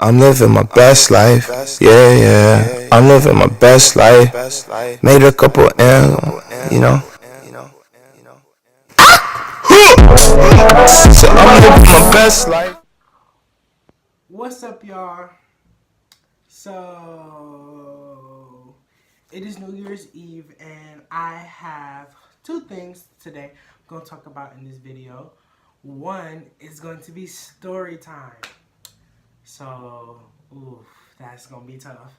I'm living my best life. Yeah, yeah. I'm living my best life. Made a couple you know. So I'm living my best life. What's up, y'all? So, it is New Year's Eve, and I have two things today I'm going to talk about in this video. One is going to be story time. So, oof, that's going to be tough.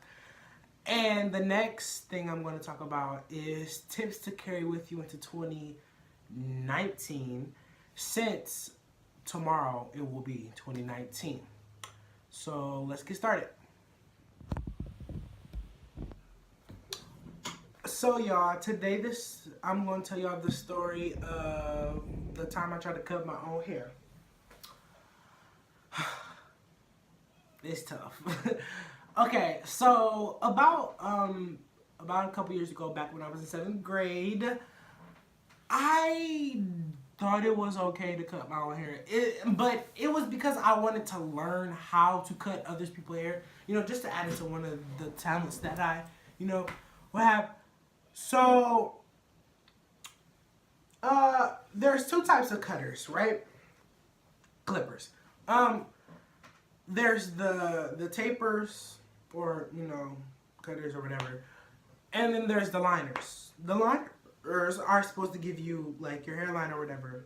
And the next thing I'm going to talk about is tips to carry with you into 2019, since tomorrow it will be 2019. So let's get started. So y'all, today I'm going to tell y'all the story of the time I tried to cut my own hair. It's tough. Okay, so about a couple years ago, back when I was in 7th grade, I thought it was okay to cut my own hair. But it was because I wanted to learn how to cut other people's hair. Just to add it to one of the talents that I, will have. So, there's two types of cutters, right? Clippers. There's the tapers, or cutters or whatever, and then there's the liners. The liners are supposed to give you like your hairline or whatever,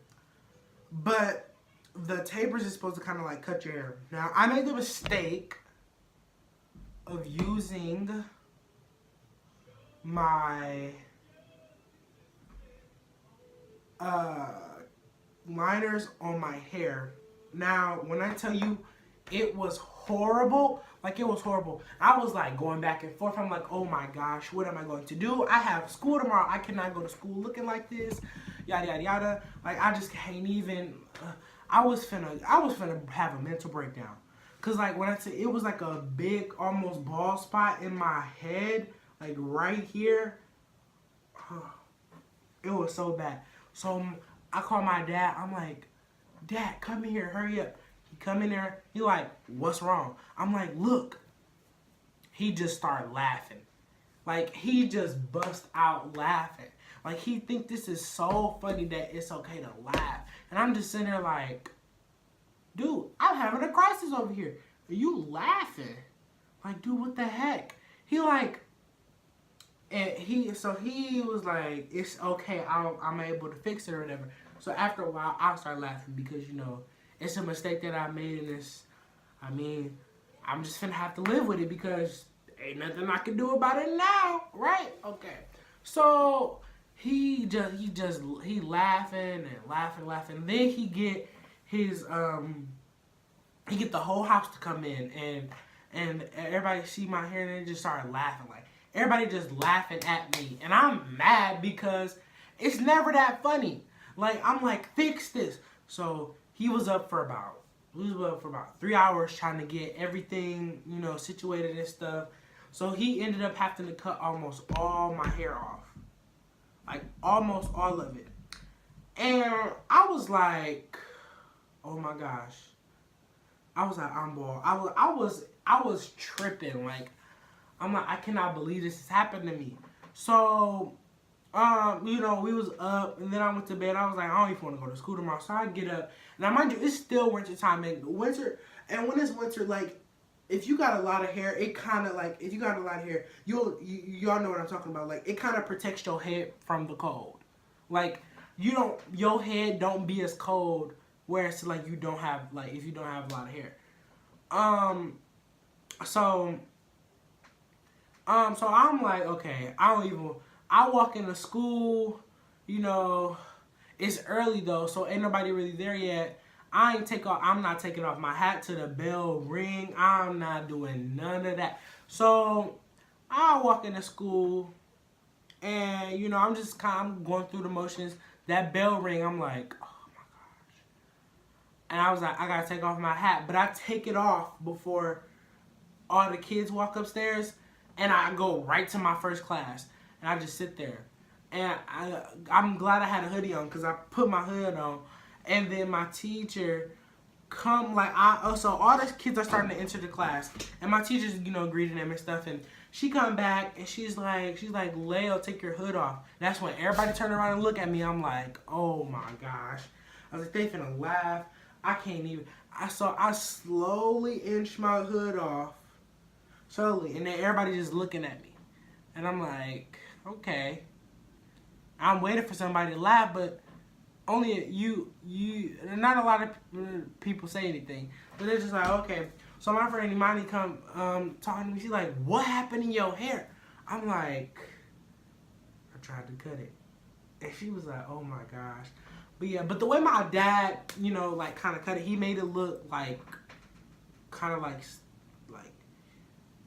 but the tapers is supposed to kind of like cut your hair. Now, I made the mistake of using my liners on my hair. Now, when I tell you it was horrible, like it was horrible. I was like going back and forth. I'm like, oh my gosh, what am I going to do? I have school tomorrow. I cannot go to school looking like this. Yada yada yada. Like I just can't even. I was finna have a mental breakdown. Cause like when I say it was like a big, almost bald spot in my head, like right here. It was so bad. So I called my dad. I'm like, Dad, come in here, hurry up. He come in there. He like, what's wrong? I'm like, look. He just started laughing. Like he just bust out laughing. Like he think this is so funny that it's okay to laugh. And I'm just sitting there like, dude, I'm having a crisis over here. Are you laughing? Like, dude, what the heck? He like, and he was like, it's okay, I'm able to fix it or whatever. So after a while, I started laughing because, it's a mistake that I made in this. I mean, I'm just finna have to live with it because ain't nothing I can do about it now, right? Okay. So he laughing and laughing. Then he get the whole house to come in, and everybody see my hair and they just started laughing. Like everybody just laughing at me, and I'm mad because it's never that funny. Like I'm like, fix this. So he was up for about 3 hours trying to get everything situated and stuff. So he ended up having to cut almost all my hair off, like almost all of it. And I was like, oh my gosh. I was like, I'm bald. I was tripping. Like, I'm like, I cannot believe this has happened to me. So, we was up, and then I went to bed. I was like, I don't even want to go to school tomorrow. So I get up. Now, mind you, it's still winter time. And when it's winter, like, if you got a lot of hair, it kind of like, if you got a lot of hair, y'all know what I'm talking about. Like, it kind of protects your head from the cold. Like, your head don't be as cold. Whereas like if you don't have a lot of hair. So I'm like, okay, I walk into school, it's early though, so ain't nobody really there yet. I'm not taking off my hat to the bell ring. I'm not doing none of that. So I walk into school and I'm just I'm going through the motions. That bell ring, I'm like, and I was like, I gotta take off my hat. But I take it off before all the kids walk upstairs. And I go right to my first class. And I just sit there. And I'm glad I had a hoodie on because I put my hood on. And then my teacher, come like so all the kids are starting to enter the class, and my teacher's greeting them and stuff, and she come back and she's like, Leo, take your hood off. That's when everybody turn around and look at me. I'm like, oh my gosh. I was like, they finna laugh. I can't even. I slowly inch my hood off, slowly, and then everybody just looking at me, and I'm like, okay. I'm waiting for somebody to laugh, but only you. Not a lot of people say anything, but they're just like, okay. So my friend Imani come talking to me. She's like, what happened in your hair? I'm like, I tried to cut it. And she was like, oh my gosh. But yeah, but the way my dad, like kind of cut it, he made it look like kind of like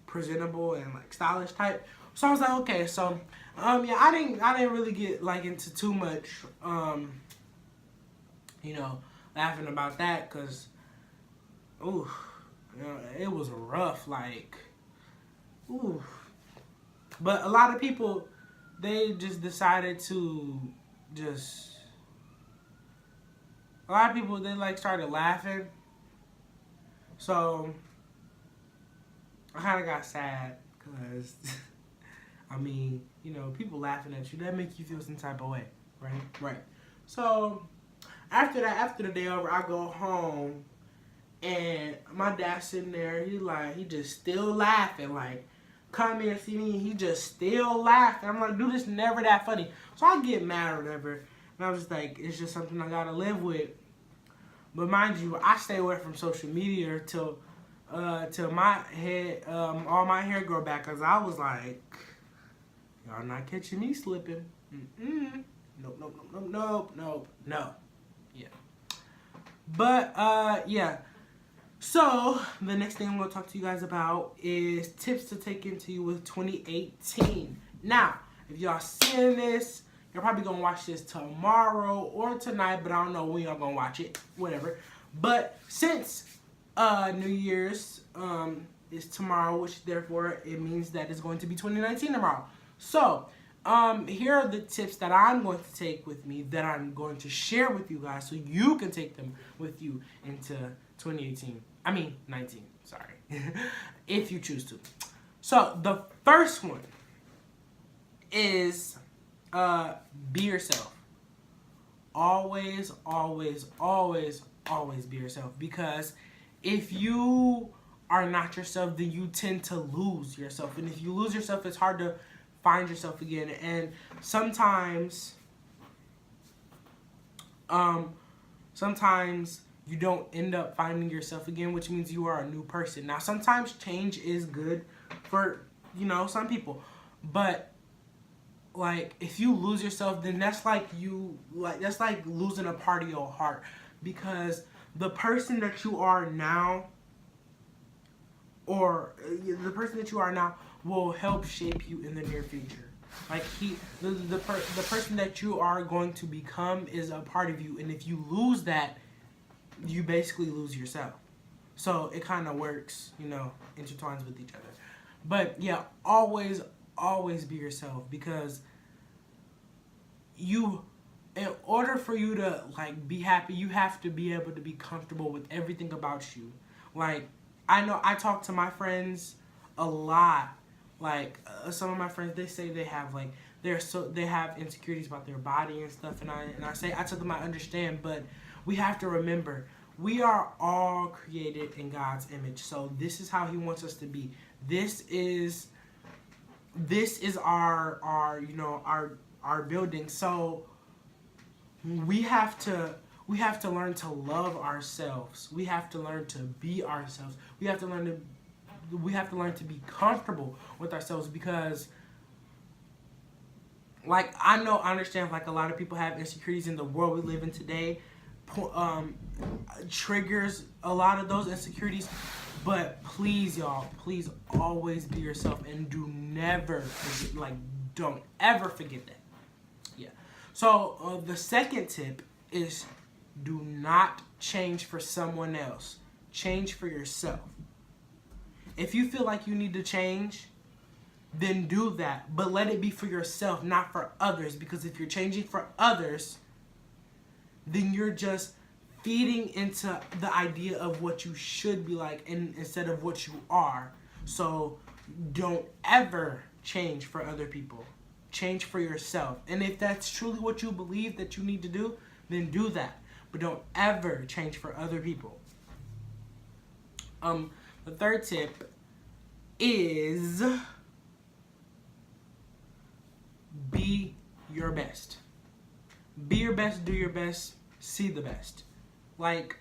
presentable and like stylish type. So I was like, okay. So yeah, I didn't really get like into too much laughing about that, cuz ooh, it was rough, like, ooh. But a lot of people, they just decided to a lot of people, they like started laughing. So I kind of got sad, because I mean, people laughing at you, that makes you feel some type of way, right? So after that, after the day over, I go home, and my dad's sitting there. He just still laughing. Like, come in and see me, and he just still laughing. I'm like, dude, it's never that funny. So I get mad or whatever, and I was just like, it's just something I gotta live with. But mind you, I stay away from social media till my head, all my hair grow back, cause I was like, y'all not catching me slipping. Nope. Yeah. But yeah. So the next thing I'm gonna talk to you guys about is tips to take into you with 2018. Now, if y'all seeing this, you're probably gonna watch this tomorrow or tonight, but I don't know when y'all gonna watch it. Whatever. But since New Year's is tomorrow, which therefore it means that it's going to be 2019 tomorrow. So here are the tips that I'm going to take with me, that I'm going to share with you guys, so you can take them with you into 2018. I mean 19. Sorry, if you choose to. So the first one is be yourself. Always be yourself, because if you are not yourself, then you tend to lose yourself, and if you lose yourself, it's hard to find yourself again. And sometimes you don't end up finding yourself again, which means you are a new person. Now, sometimes change is good for some people, but like, if you lose yourself, then that's like losing a part of your heart, because the person that you are now, or the person that you are now, will help shape you in the near future. Like, the person that you are going to become is a part of you, and if you lose that, you basically lose yourself. So it kind of works, intertwines with each other. But yeah, always be yourself, because in order for you to like be happy, you have to be able to be comfortable with everything about you. Like, I know I talk to my friends a lot. Like, some of my friends, they say they have like they have insecurities about their body and stuff, and I tell them I understand, but we have to remember, we are all created in God's image. So this is how He wants us to be. This is our building. So we have to learn to love ourselves. We have to learn to be ourselves. We have to learn to be comfortable with ourselves, because like, I understand, like, a lot of people have insecurities in the world we live in today. Triggers a lot of those insecurities, but please, y'all, please always be yourself, and don't ever forget that. Yeah. So the second tip is, do not change for someone else. Change for yourself. If you feel like you need to change, then do that, but let it be for yourself, not for others, because if you're changing for others, then you're just feeding into the idea of what you should be like instead of what you are. So don't ever change for other people. Change for yourself. And if that's truly what you believe that you need to do, then do that. But don't ever change for other people. The third tip is be your best. Be your best, do your best, see the best. Like,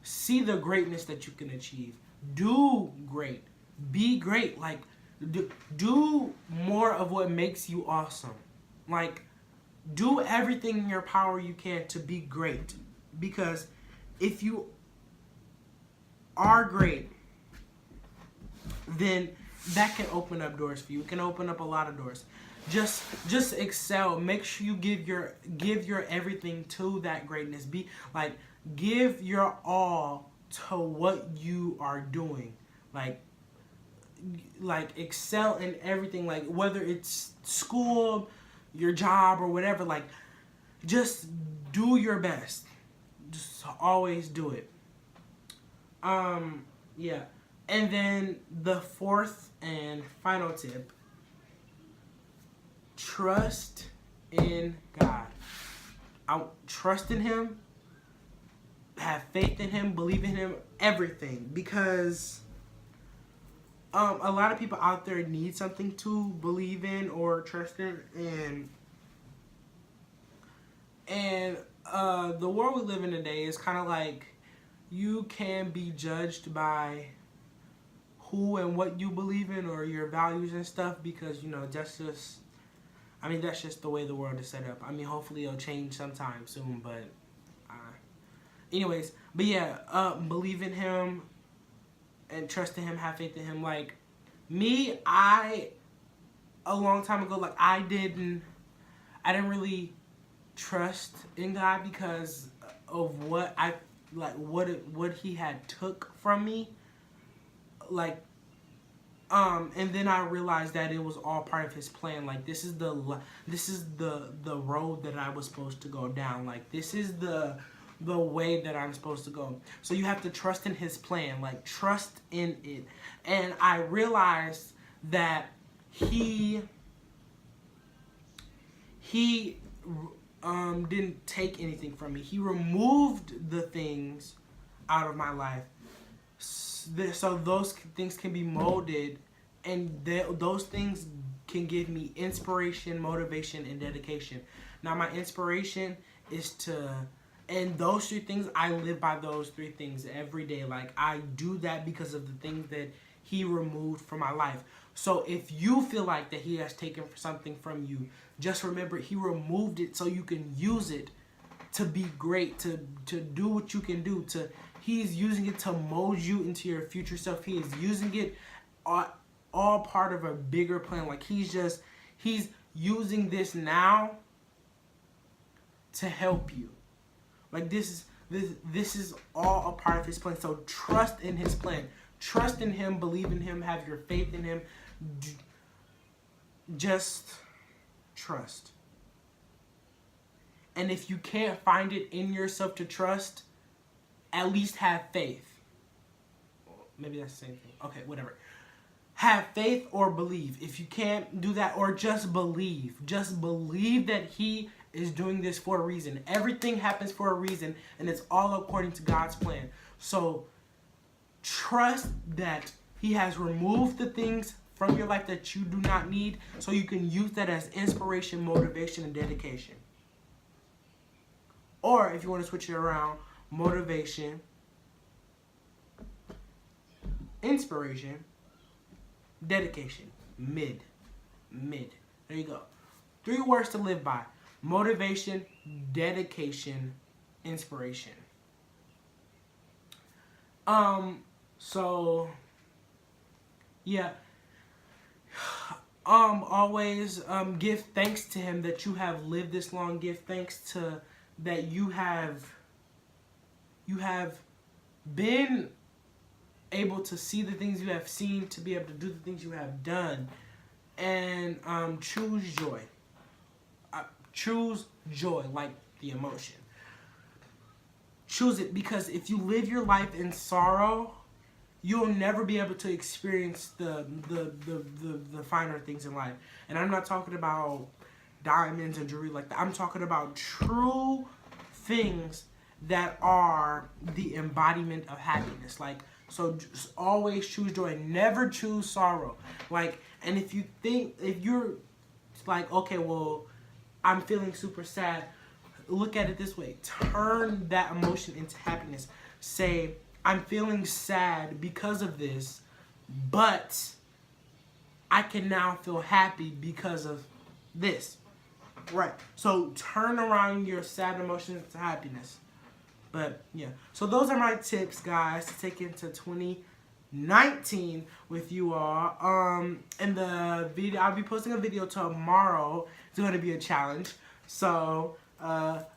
see the greatness that you can achieve. Do great. Be great. Like, do more of what makes you awesome. Like, do everything in your power you can to be great. Because if you are great, then that can open up doors for you. It can open up a lot of doors. Just excel. Make sure you give your everything to that greatness. Be like, give your all to what you are doing. Like excel in everything. Like whether it's school, your job, or whatever. Like just do your best. Just always do it. Yeah. And then the fourth and final tip, trust in God. Trust in Him, have faith in Him, believe in Him, everything. Because a lot of people out there need something to believe in or trust in. And the world we live in today is kind of like you can be judged by who and what you believe in or your values and stuff, because that's just the way the world is set up. I mean, hopefully it'll change sometime soon, but anyways, but yeah, believe in Him and trust in Him, have faith in Him. Like me, a long time ago, like I didn't really trust in God because of what what He had took from me. Like, and then I realized that it was all part of His plan. Like this is the road that I was supposed to go down. Like this is the way that I'm supposed to go. So you have to trust in His plan. Like trust in it. And I realized that He didn't take anything from me. He removed the things out of my life. So those things can be molded, and those things can give me inspiration, motivation, and dedication. Now my inspiration is and those three things, I live by those three things every day. Like I do that because of the things that He removed from my life. So if you feel like that He has taken something from you, just remember He removed it so you can use it to be great, to do what you can do, He's using it to mold you into your future self. He is using it all part of a bigger plan. Like he's using this now to help you. Like this is all a part of His plan. So trust in His plan. Trust in Him, believe in Him, have your faith in Him. Just trust. And if you can't find it in yourself to trust, at least have faith. Maybe that's the same thing. Okay, whatever. Have faith or believe. If you can't do that, or just believe. Just believe that He is doing this for a reason. Everything happens for a reason, and it's all according to God's plan. So trust that He has removed the things from your life that you do not need, so you can use that as inspiration, motivation, and dedication. Or if you want to switch it around, motivation, inspiration, dedication. Mid. There you go. 3 words to live by. Motivation, dedication, inspiration. So yeah. Always give thanks to Him that you have lived this long. Give thanks to that you have been able to see the things you have seen, to be able to do the things you have done, and choose joy. Choose joy, like the emotion. choose it, because if you live your life in sorrow, you'll never be able to experience the finer things in life. And I'm not talking about diamonds and jewelry like that. I'm talking about true things that are the embodiment of happiness. Like, so just always choose joy, never choose sorrow. Like, and if you're like, okay, well, I'm feeling super sad, look at it this way. Turn that emotion into happiness. Say, I'm feeling sad because of this, but I can now feel happy because of this. Right. So turn around your sad emotions into happiness. But yeah. So those are my tips, guys, to take into 2019 with you all. In the video, I'll be posting a video tomorrow. It's going to be a challenge. So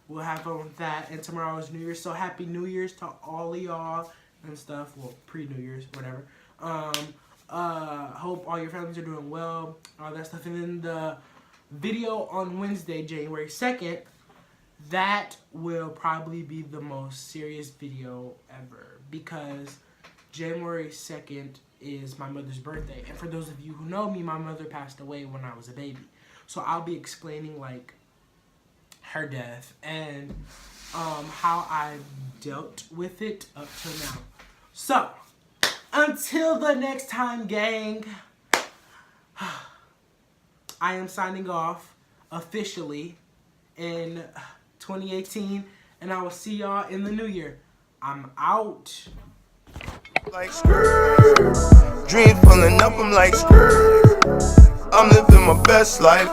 we'll have fun with that. And tomorrow is New Year's. So happy New Year's to all of y'all and stuff. Well, pre-New Year's, whatever. Hope all your families are doing well. All that stuff. And then the video on Wednesday, January 2nd, that will probably be the most serious video ever, because January 2nd is my mother's birthday. And for those of you who know me, my mother passed away when I was a baby. So I'll be explaining, like, her death and how I dealt with it up till now. So, until the next time, gang, I am signing off officially in 2018, and I will see y'all in the new year. I'm out. Like skirt, dreams pulling up, I'm like skirt. I'm living my best life.